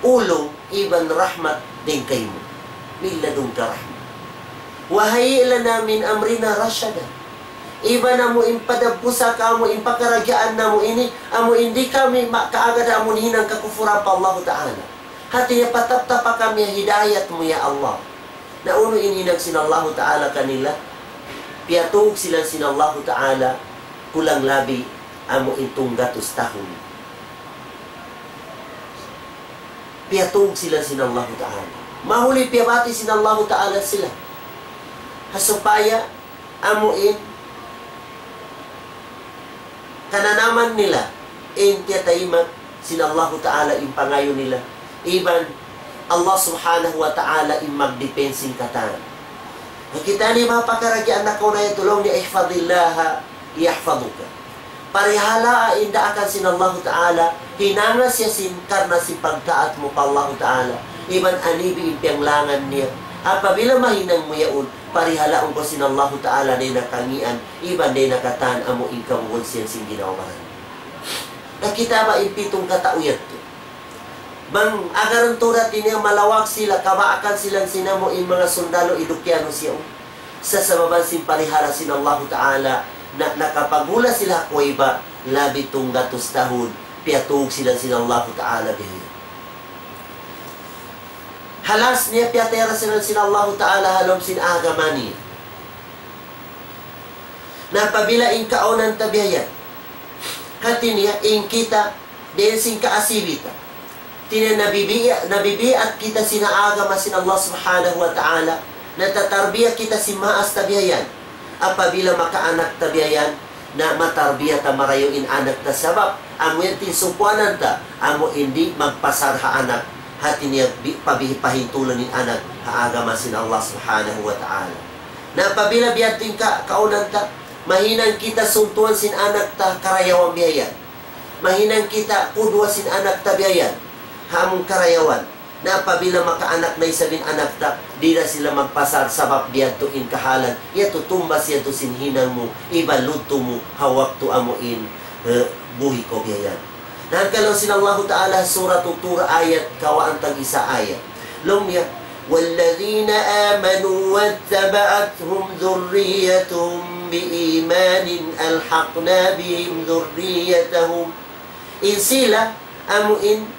S3: ulong iban rahmat din kayo. Min ladunka rahmah. Wa hayyi lana min amrina rashada. Iba na mo impadagpusa ka mo, impakaragyaan na mo ini, amo hindi kami makaagad amon hinang kakufuran pa Allah Ta'ala. Hati niya patap-tapa kami hidayat mo ya Allah. Na uno ininag sin Allah Ta'ala kanila, piatog sila sin Allah Ta'ala, kulang labi, amo intong gatos tahon. Piatog sila sin Allah Ta'ala. Mahuli piyabati sin Allah Ta'ala sila. Hasupaya, amuin, kananaman nila, tiyataimak, sin Allah Ta'ala impangayo nila. Iban, Allah subhanahu wa ta'ala magdepensing katan. Nakita ni mga pakaragyaan na ko na itulong ni ihfadillaha, yahfaduka. Parihala inda akan sin Allah Ta'ala, hinanga siya sin karna si pagtaat mo pa Allah Ta'ala. iban anibi impyanglangan niya. Apabila mahinang mo yaon, parihalaon ko sinallahu ta'ala na nakangian, iban na nakatan amo income siyang ginawahan. Nakita ba impitong katauyat to? Bang agaran turat ini malawak sila, kabaakan silang sinamo in mga sundalo idukyano siya. Sa sababan parihara sinallahu ta'ala, na nakapagula sila ko iba, labi tong gatos tahon, piatug sila sinallahu ta'ala bihin. Halas niya piatera sila sinallahu ta'ala halom sinagamani. Napabila in kaunan tabihayan, hati niya in kita, din sing kaasibita. Nabibiat kita sinaagama sin Allah subhanahu wa ta'ala, natatarbiya kita si maas tabihayan. Apabila makaanak tabihayan, na matarbiya ta marayuin anak ta sabab, amo yan tinsumpuanan ta, amo hindi magpasarha anak, hati niya pabihipahintulan ni anak, haagama sin Allah subhanahu wa ta'ala. Na apabila biyatin kaunan ta, mahinang kita suntuan sin anak ta karayawang biyayan. Mahinang kita kudwa sin anak ta biyayan. Hamong karayawan, na apabila makaanak na isabing anak ta, di na sila magpasar sabab diyan to in kahalan, yato tumbas yato sinhinang mo, ibaluto mo, hawak to amuin, buhi ko biyayan. Nagkalaw sinallahu ta'ala surah tutura ayat, kawaan tag isa ayat. Lumya, وَالَّذِينَ آمَنُوا وَاتَّبَعَتْهُمْ ذُرِّيَّتُهُمْ بِإِيمَانٍ أَلْحَقْنَا بِهِمْ ذُرِّيَّتَهُمْ. In sila, amuin,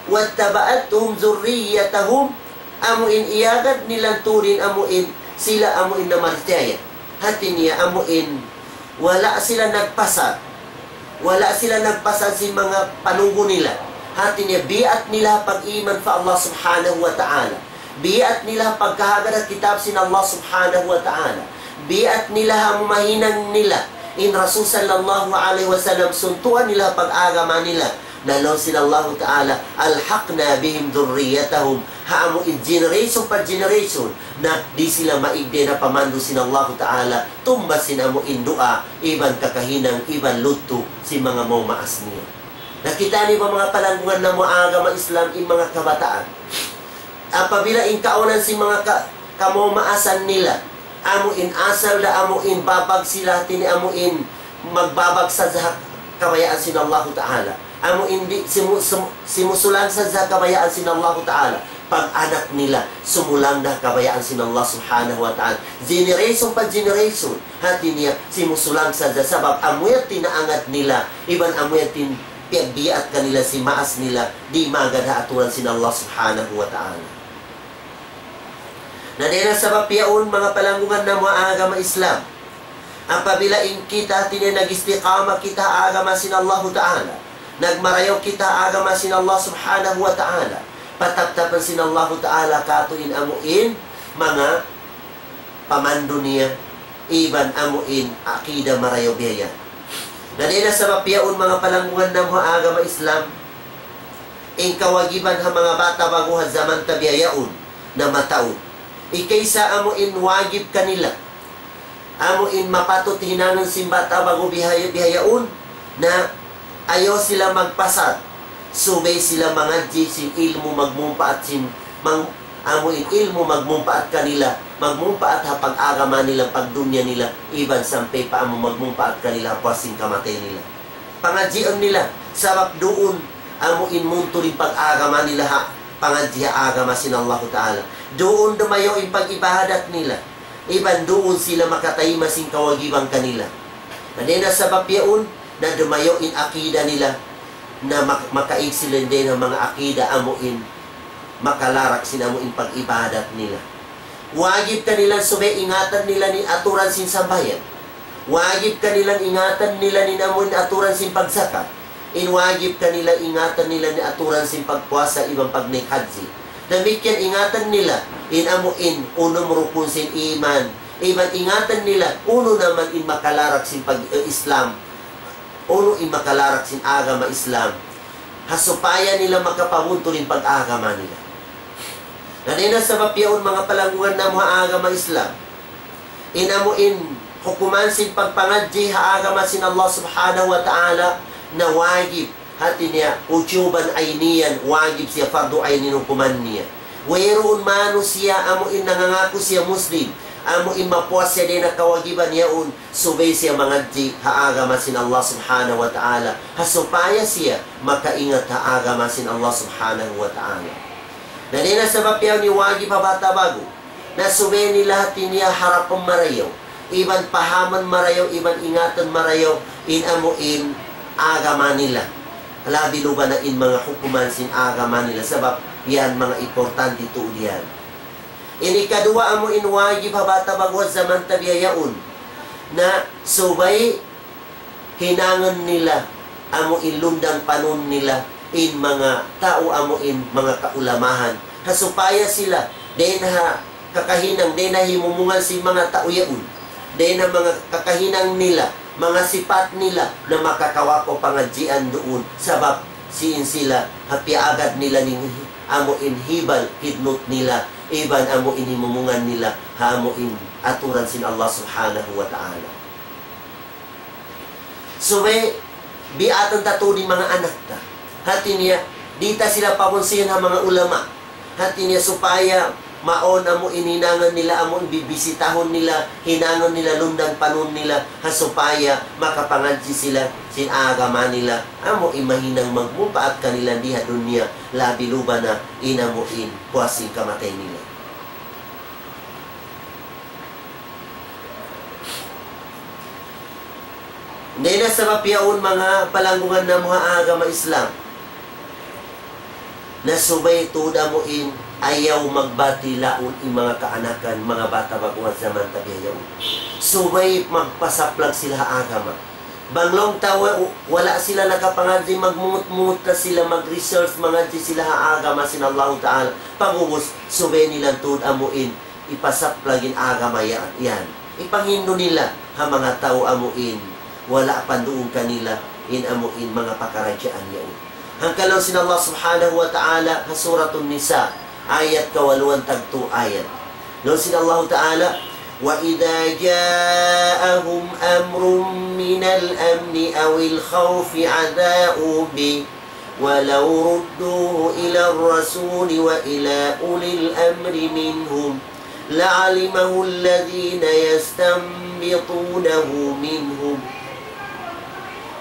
S3: wattaba'athum zurriyatahum, amuin iyagad nilang turin amuin sila amuin na martaya. Hati niya amuin wala sila nagpasad, wala sila nagpasad si mga panunggo nila. Hati niya biat nila pag-iman fa Allah subhanahu wa ta'ala, biat nila pagkahagad at kitab sin Allah subhanahu wa ta'ala, biat nila hamumahinan nila in Rasul sallallahu alaihi wasallam, suntuan nila pag-agama nila. Nalaw sinallahu ta'ala, alhaqna bihim dhurriyatahum, haamo in generation per generation, na di sila maigde na pamando sinallahu ta'ala, tumbas sinamo in dua, iban kakahinang, iban luto, si mga mo maas niya. Nakita niyo ba mga palanggungan na muagama Islam in mga kabataan? Apabila in kaunan si mga kamomaasan nila, amo in asal da amo in babag sila, tini amo in magbabag sa kabayaan sinallahu ta'ala. Amo hindi simusulang sa kabayaan sinallahu ta'ala, pag anak nila sumulang na kabayaan sinallah subhanahu wa ta'ala, generation pa generation, hati niya simusulang sa sabab amuyat tinaangat nila, iban amuyat pinagbiat kanila si maas nila, di magada aturan sinallah subhanahu wa ta'ala. Na dina sabab piyaon mga palanggungan na mga agama Islam, apabila in kita tininagistiqama kita agama sinallahu ta'ala, nagmarayaw kita agama sin Allah subhanahu wa ta'ala, pataptapan sin Allah ta'ala katuin amuin mga pamando niya, iban amuin akida marayaw biya. Nanina sa mapiyaon mga palanggungan ng mga agama Islam, in kawagiban ha mga bata baguhan zaman tabiyayaon na mataon, ikaysa amuin wagib kanila, amuin mapatot hinangan sin bata bago bihayaon, na ayaw sila magpasad, subay sila mga sin ilmu magmumpaat sin amuin ilmu magmumpaat kanila, magmumpaat ha pag-agama nila, pagdunya nila, iban sampay pa amo magmumpaat kanila pasing kamatay nila. Pangadjian nila, sabab doon amuin munto rin pag-agama nila ha, pangadji ha agama sin Allah ta'ala. Doon dumayo in pag-ibahadat nila, iban doon sila makatayma sin kawagibang kanila. Nanina sabab yaon, na dumayo in akida nila, na makaig sila din ang mga akida amuin, makalarak sinamuin pag-ibadat nila. Wagib kanilang subay ingatan nila ni aturan sin sambayan. Wagib kanilang ingatan nila ni namuin aturan sin pagzakat. Inwagib kanilang ingatan nila ni aturan sin pagpuasa, ibang pagnikadzi. Damikyan ingatan nila in amuin unong rukun sin iman. Iban ingatan nila uno naman in makalarak sin pag-Islam. Uno in makalarak sin agama Islam, hasupaya nila makapamunto rin pag-agama nila. Nanina sa mapiyaon mga palanggungan na mga agama Islam, inamuin hukuman sin pagpangadji ha agama sin Allah subhanahu wa ta'ala, na wagib hati niya ujuban ayniyan, wagib siya fardu aynin hukuman niya. Wayroon mano siya, amuin nangangako siya Muslim. Amuin mapuas siya din na kawagiban yaon. Subay siya mangadji haagama sin Allah subhanahu wa ta'ala. Hasupaya siya makaingat haagama sin Allah subhanahu wa ta'ala. Na din na sabab yaw ni wagi pa bata bago. Na subay nila niya harapang marayaw. Iban pahaman marayaw, iban ingatan marayaw. Inamuin agama nila. Labi luba na in mga hukuman sin agama nila. Sabab yan mga importante tuod yan. Ini kadua amo in wajib habata bagwas zaman tabiyayaon na subay hinangan nila amo ilundang panon nila in mga tao amo in mga kaulamahan hasupaya sila den ha kakahinang den na himumungan si mga tao yaon den na mga kakahinang nila mga sipat nila na makakawapo pangadjian doon sabab siin sila hapiagad nila ning amo in hibal hidnot nila iban amo inimumungan nila hamo in aturan sin Allah subhanahu wa ta'ala. So biatan tatuli mga anak ta. Hati niya dita sila pamunsiyan ha mga ulama. Hati niya supaya maon amo ininangan nila amo bibisitahon nila hinangan nila lundang panon nila hasupaya makapangadji sila sin agama nila amo imahinang magmupaat kanila diha dunya labi luba na inamuin puasing kamatay nila. Hindi na sa mapiyaon mga palanggungan na mga agama Islam na subay tuda mo in ayaw magbati laon in mga kaanakan, mga bata baguhan zaman tabiyaw. Subay magpasaplag sila agama. Banglong tawa, wala sila nakapangadzi, magmungot-mungot na sila, mag-research, mangadzi sila agama sin Allah Ta'ala. Pangubos, subay nilang tuod amuin, ipasaplagin agama yan. Ipanghindo nila ha mga tao amuin, wala panduong kanila, in amuin mga pakaradyaan yan. Hangkalaw sin Allah subhanahu wa ta'ala ha suratun Nisa ayat kawaluan tagto ayat. Law sin Allah ta'ala wa idza ja'ahum amrun minal amni awil khawfi adha'u bi walau rudduhu ila ar-rasul wa ila ulil amri minhum la'alimahu alladhina yastanbitunahu minhum.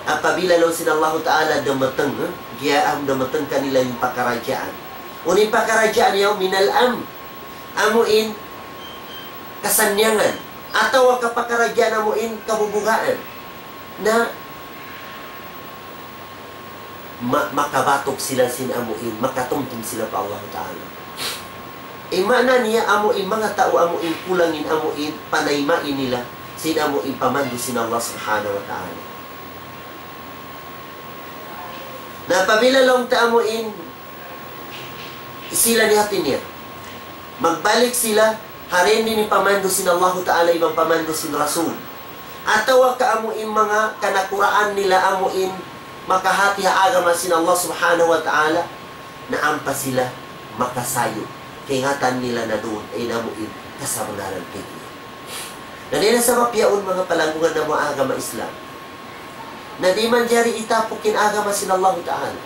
S3: Apabila law sin Allah ta'ala damateng giyaam damateng kanila yung pakarajaan. Uning pakarajaan yaw minal amuin kasanyangan atau kapakarajaan amuin kabubugaan na makabatok sila sin amuin makatumtum sila pa Allah Ta'ala. Imana niya amuin mga tao amuin kulangin amuin panaymain nila sin amuin pamando sin Allah Subhanahu wa Ta'ala. Na pabila long taamuin sila ni hati niya. Magbalik sila harin ni pamando sin Allah Ta'ala ibang pamando sin Rasul. Atawa kaamuin mga kanakuraan nila amuin makahati agama sin Allah Subhanahu wa Ta'ala na ampa sila makasayo. Kingatan nila na doon ay namuin kasamaran kayo. Na din sa mapiyaon mga palanggungan na mga agama Islam. Na di man jari itapukin agama sin Allah Ta'ala.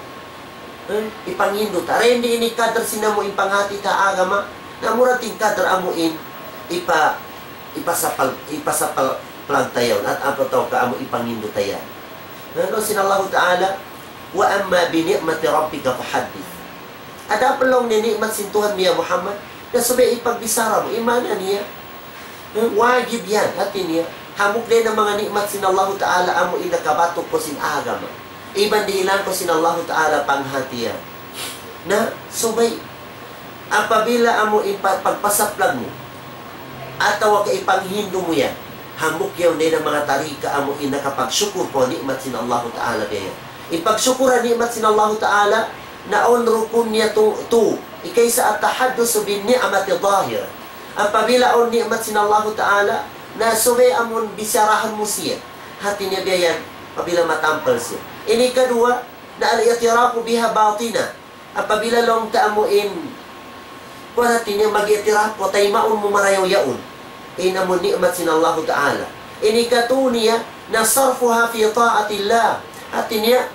S3: Ipangindot. Aray hindi ini kadar sinamo ipanghati ta agama. Na murating kadar amuin ipasapal tayaw. At apo tao ka amo ipangindot tayan. Ano sin Allah Ta'ala? Wa amma bini'mati rabbika fahaddith. Ada pelong ni nikmat sin Tuhan niya Muhammad. Na sabay ipagbisara mo. Imana niya. Wajib yan. Hati niya. Hamuk din ang mga nikmat sin Allah Ta'ala amo inakabatok ko sin agama. Iban dihilan ko sin Allah Ta'ala panghatiyan. Na subay apabila amo pagpasaplag mo ataw ka ipanghindo mo yan. Hamuk yaw din ang mga tarika amo inakapagsyukur po nikmat sin Allah Ta'ala kaya. Ipagsyukuran nikmat sin Allah Ta'ala na on rukun niya tu ikaysa at tahaddus bin ni'mati dhahira. Apabila on nikmat sin Allah Ta'ala na subay amon bisarahan mo siya. Hati niya biyan apabila matampal siya. Ini kedua na al-i'tirafu biha batina. Apabila long taamuin kung hati niya mag-i'tiraf po tay maun mo marayaw yaon. Inamon ni'mat sin Allah Ta'ala. Ini katuniya na sarfuha fi ta'atillah. Hati niya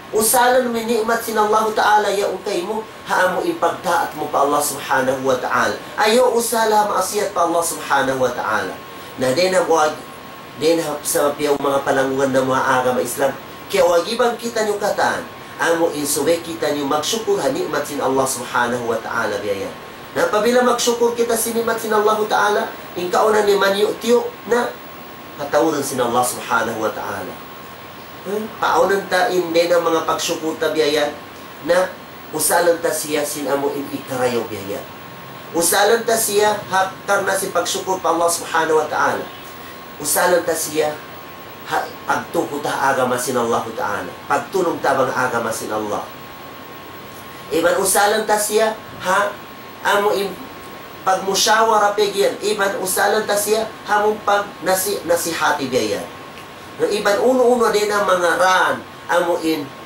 S3: usalan mo ni'mat sin Allah Ta'ala yaong kay mo, haamo ipagtaat mo pa Allah Subhanahu wa Ta'ala. Ayaw usala maasiyat pa Allah Subhanahu wa Ta'ala. Na din na wag, din sa piyaw mga palanguan ng mga agama Islam, kaya wagibang kita nyo kataan, amo insube kita nyo magsyukur ni'mat sin Allah Subhanahu wa Ta'ala biyayan. Na pabila magsyukur kita sinimat sin Allah Ta'ala, ingkauna ni maniyo-tiyo na katawuran sin Allah Subhanahu wa Ta'ala. Paunan ta hindi ng mga pagsyukur ta biyayan na usalan ta siya sin amo ikarayaw biyayan. Usalan ta siya hakar na si pagsyukur pa Allah Subhanahu wa Ta'ala. Usalan ta siya pagtuko ta agama sin Allah Ta'ala. Pagtulong ta bang agama sin Allah. Iban usalan ta siya amo pagmusyawara pegyan, iban usalan ta siya hamong pag nasihati biyayan. Iban uno-uno din ang mga ran amo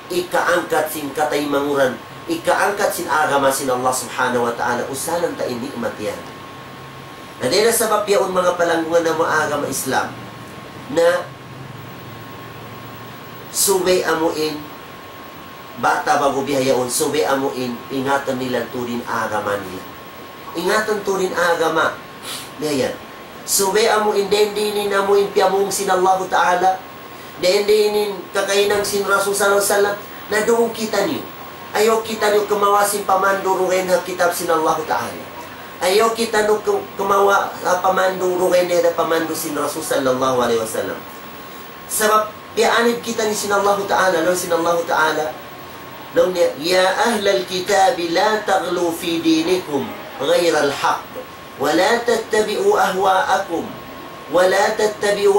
S3: ikaangkat sin kataymanguran, ikaangkat sin agama sin Allah Subhanahu wa Ta'ala, usalan ta nikmat yan. Na din sa papyaon mga palangungan ng mga agama Islam na suwe amuin bata bago bihayaon, sube amuin, ingatan nila turin agama nila. Ingatan turin agama. Bihayan. Sube amuin, dendinin amuin piyamong sin Allah Ta'ala. Dendinin kakainang sin Rasul Sallallahu Alaihi Wasallam. Na doon kita niyo. Ayaw kita niyo kumawasin pamanduruin na kitab sin Allah Ta'ala. Ayaw kita niyo kumawa pamanduruin na pamandu sin Rasul Sallallahu Alaihi Wasallam. Sabab, pianib kita ni sin Allah Ta'ala. Lalu sin Allah Ta'ala, يا أهل الكتاب لا تغلوا في دينكم غير الحق ولا تتبعوا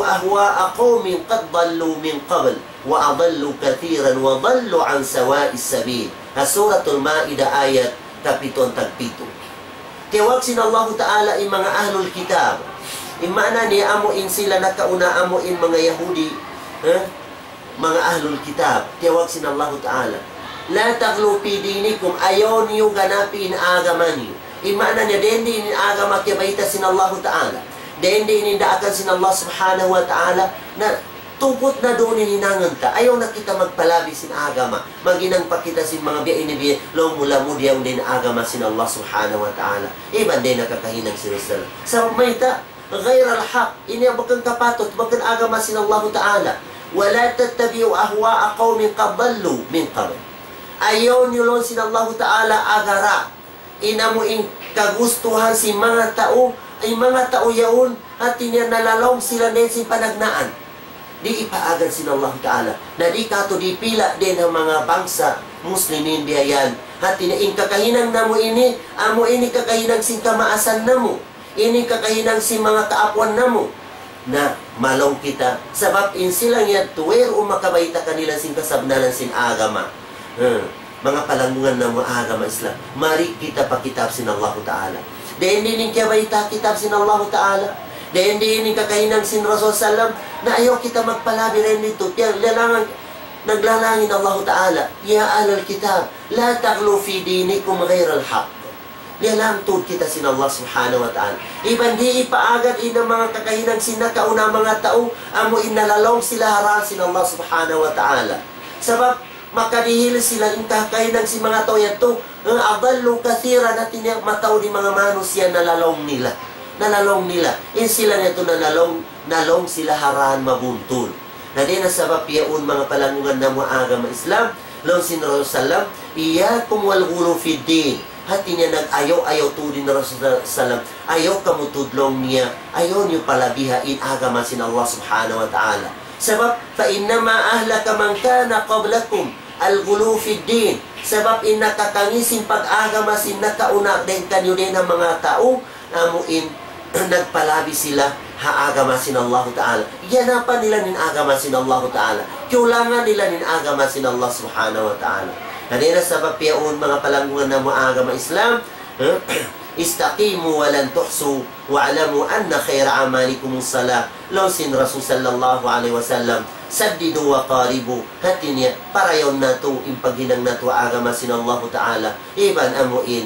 S3: أهواء قوم قد ضلوا من قبل وأضلوا كثيرا وضلوا عن سواء السبيل. سورة المائدة آية 7-7. Tiyawag sin Allah Ta'ala in mga ahlul kitab. Imana niya amuin sila nakauna amuin mga Yahudi, mga ahlul kitab. Tiyawag sin Allah Ta'ala, la taglu fi dinikum, ayaw niyo ganapin agama niyo. Imana niya, dendi ni agama kibaita sin Allah Ta'ala. Dendi ni daakan sin Allah Subhanahu wa Ta'ala na tupot na doon ninangan ta. Ayaw na kita magpalabi sin agama. Maginang pakita sin mga biya inibiya, long mula mo diyaw din agama sin Allah Subhanahu wa Ta'ala. Iban din nakakahinang sin Rasul. Sa mayta, ghair al-haq, ini ang bakang kapatot, bakang agama sin Allah Ta'ala. Wala tattabi'u ahwa'a qawmin qad dallu min qabl. Ayaw nilon sin Allah Ta'ala agara. Inamuing kagustuhan si mga tao, ay mga tao yaon, at niya nalalong sila din si panagnaan. Di ipaagad sin Allah Ta'ala. Na di kato di pila din ang mga bangsa, Muslimin diyan. At tinaing kakahinang namo ini, amo ini kakahinang sin kamaasan namo. Ini kakahinang si mga kaapuan namo. Na malong kita. Sabab in silang yan, tuwer o makabaita kanila sin kasabnalan sin agama. Mga palangungan ng mga agama Islam, mari kita pakitab sin Allah Ta'ala. Dahil hindi kaya baita kitab sin Allah Ta'ala. Dahil hindi kakahinang sin Rasul Sallam, na ayaw kita magpalabi rin nito. Kaya naglalangin Allah Ta'ala, ya alal kitab, la taglu fi dinikum ghair al-haq. Lialamtod kita sin Allah Subhanahu wa Ta'ala. Iban di ipaagad ng mga kakahinang sin nakauna mga tao, amo inalalong sila haral sin Allah Subhanahu wa Ta'ala. Sabab, makadihil sila yung kakainang si mga tao yan to, ang adallo kathira natin yung mataw di mga manusia nalalong nila. Nalalong nila. In sila nito nalong sila harahan mabuntol. Na din na sabab yaon mga palangungan ng mga agama Islam, law sin Rasulullah, iyakum wal ghulu fi din. Hati niya nag-ayaw-ayaw to din na Rasulullah, ayaw kamutudlong niya, ayaw niyo palabihain agama sin Allah Subhanahu wa Ta'ala. Sabab, fa innama ahlaka man kana qablakum al-ghulu fi din. Sabab inakakangisin pag-agama sin nakauna din kanyo din ang mga tao amuin nagpalabi sila haagama sin Allah Ta'ala. Yanapan nila nin agama sin Allah Ta'ala. Kiulangan nila nin agama sin Allah Subhanahu wa Ta'ala. Kanina sabab yaon mga palangungan ng mga agama Islam, istaqimu walan tuhsu wa'alamu anna khaira amalikum as-salah. Law sin Rasul sallallahu alaihi wasallam, saddidu wa qaribu. Hatinya parayon nato impaghinang nato agama sin Allah Ta'ala. Iban amuin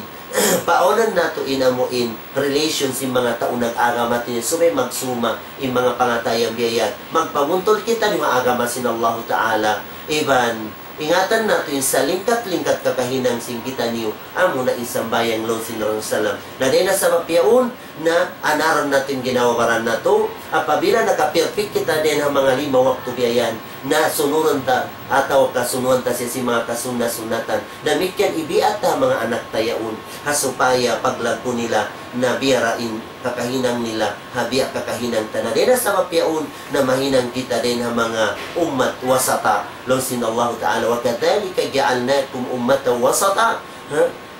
S3: paonan nato inamuin relation si mga tao nag-agama tin subay magsuma in mga pangatayang biyayat. Magpamuntol kita ni mga agama sin Allah Ta'ala. Iban ingatan nato yung sa lingkat-lingkat kakahinang singkita niyo amo na isambayang Lord Sinarang Salam na din na sa mapiaon na anaran natin ginawabaran na to apabila nakapirpik kita din ang mga 5 waktu biyayan na sunuran ta ataw kasunuan ta siya si mga kasunna-sunatan na mikyan ibiat ta mga anak tayaon hasupaya paglagpo nila na biyarain kakahinang nila habiya kakahinang ta na din na sa mapiaon na mahinang kita din ang mga ummat wasata Lord Allah Ta'ala wa kadhalika ja'alnakum ummatan wasata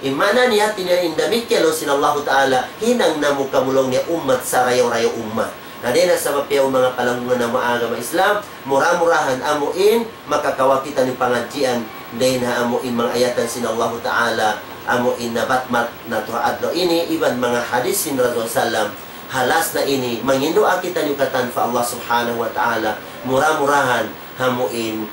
S3: imana niya tinindamit kaya Lord Allah Ta'ala hinang namukamulong niya ummat sa rayo-rayo ummat na din sa mapiaw mga palangungan na maaga ma Islam mura-murahan amuin makakawakita ni pangadjian din na amuin mga ayatan sin Allah Ta'ala amuin na batmat na tuhaadlo ini iban mga hadis sin Rasul Sallam halas na ini mangindua kita ni katan fa Allah Subhanahu Wa Ta'ala mura-murahan hamuin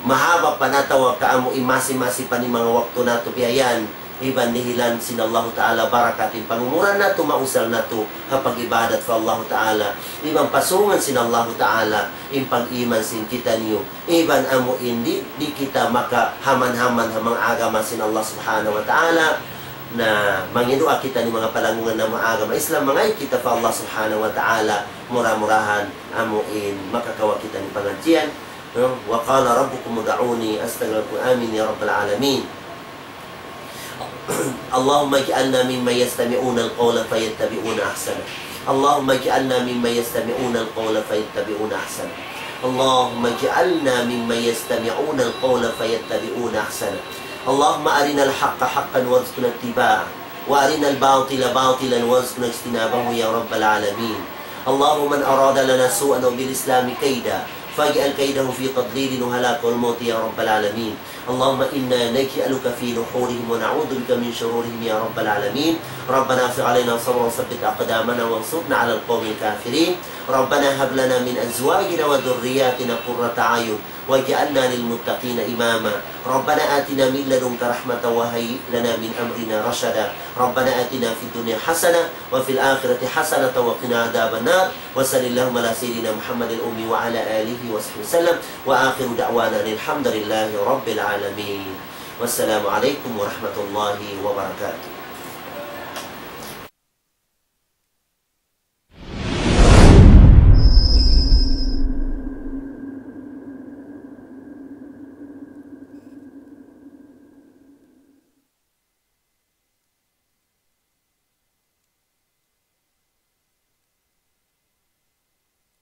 S3: mahaba panatawa ka amuin masi-masi pa ni mga waktu na to biyayan iban nihilan sin Allah Ta'ala barakatin pangumuran nato mausal nato kapag ibadat fa Allah Ta'ala iban pasungan sin Allah Ta'ala impag-iman sin kita niyo iban amo hindi di kita maka haman-haman hamang agama sin Allah Subhanahu Wa Ta'ala na mangindua kita ni mga palangungan na mga agama Islam mga kita fa Allah Subhanahu Wa Ta'ala mura-murahan amuin makakawa kita ni pangadjian wa qala rabbukum ud'uni astaghfirukum amin ya rabbal alamin اللهم اجعلنا ممن يستمعون القول فيتبعون احسنه اللهم اجعلنا ممن يستمعون القول فيتبعون احسنه اللهم اجعلنا ممن يستمعون القول فيتبعون احسنه اللهم ارنا الحق حقا وارزقنا اتباعه وارنا الباطل باطلا وارزقنا اجتنابه يا رب العالمين اللهم من اراد لنا سوءا وبالاسلام كيدا فاجعل كيده في تضليل وهلاك والموت يا رب العالمين اللهم إنا نجعلك في نحورهم ونعوذ بك من شرورهم يا رب العالمين ربنا افرغ علينا صبرا وثبت أقدامنا وانصرنا على القوم الكافرين ربنا هب لنا من أزواجنا وذرياتنا قرة أعين واجعلنا للمتقين إماما ربنا آتنا من لدنك رحمة وهيئ لنا من أمرنا رشدا ربنا آتنا في الدنيا حسنة وفي الآخرة حسنة وقنا عذاب النار وصل اللهم على سيدنا محمد الأمي وعلى آله وصحبه وسلم وآخر دعوانا الحمد لله رب العالمين والسلام عليكم ورحمة الله وبركاته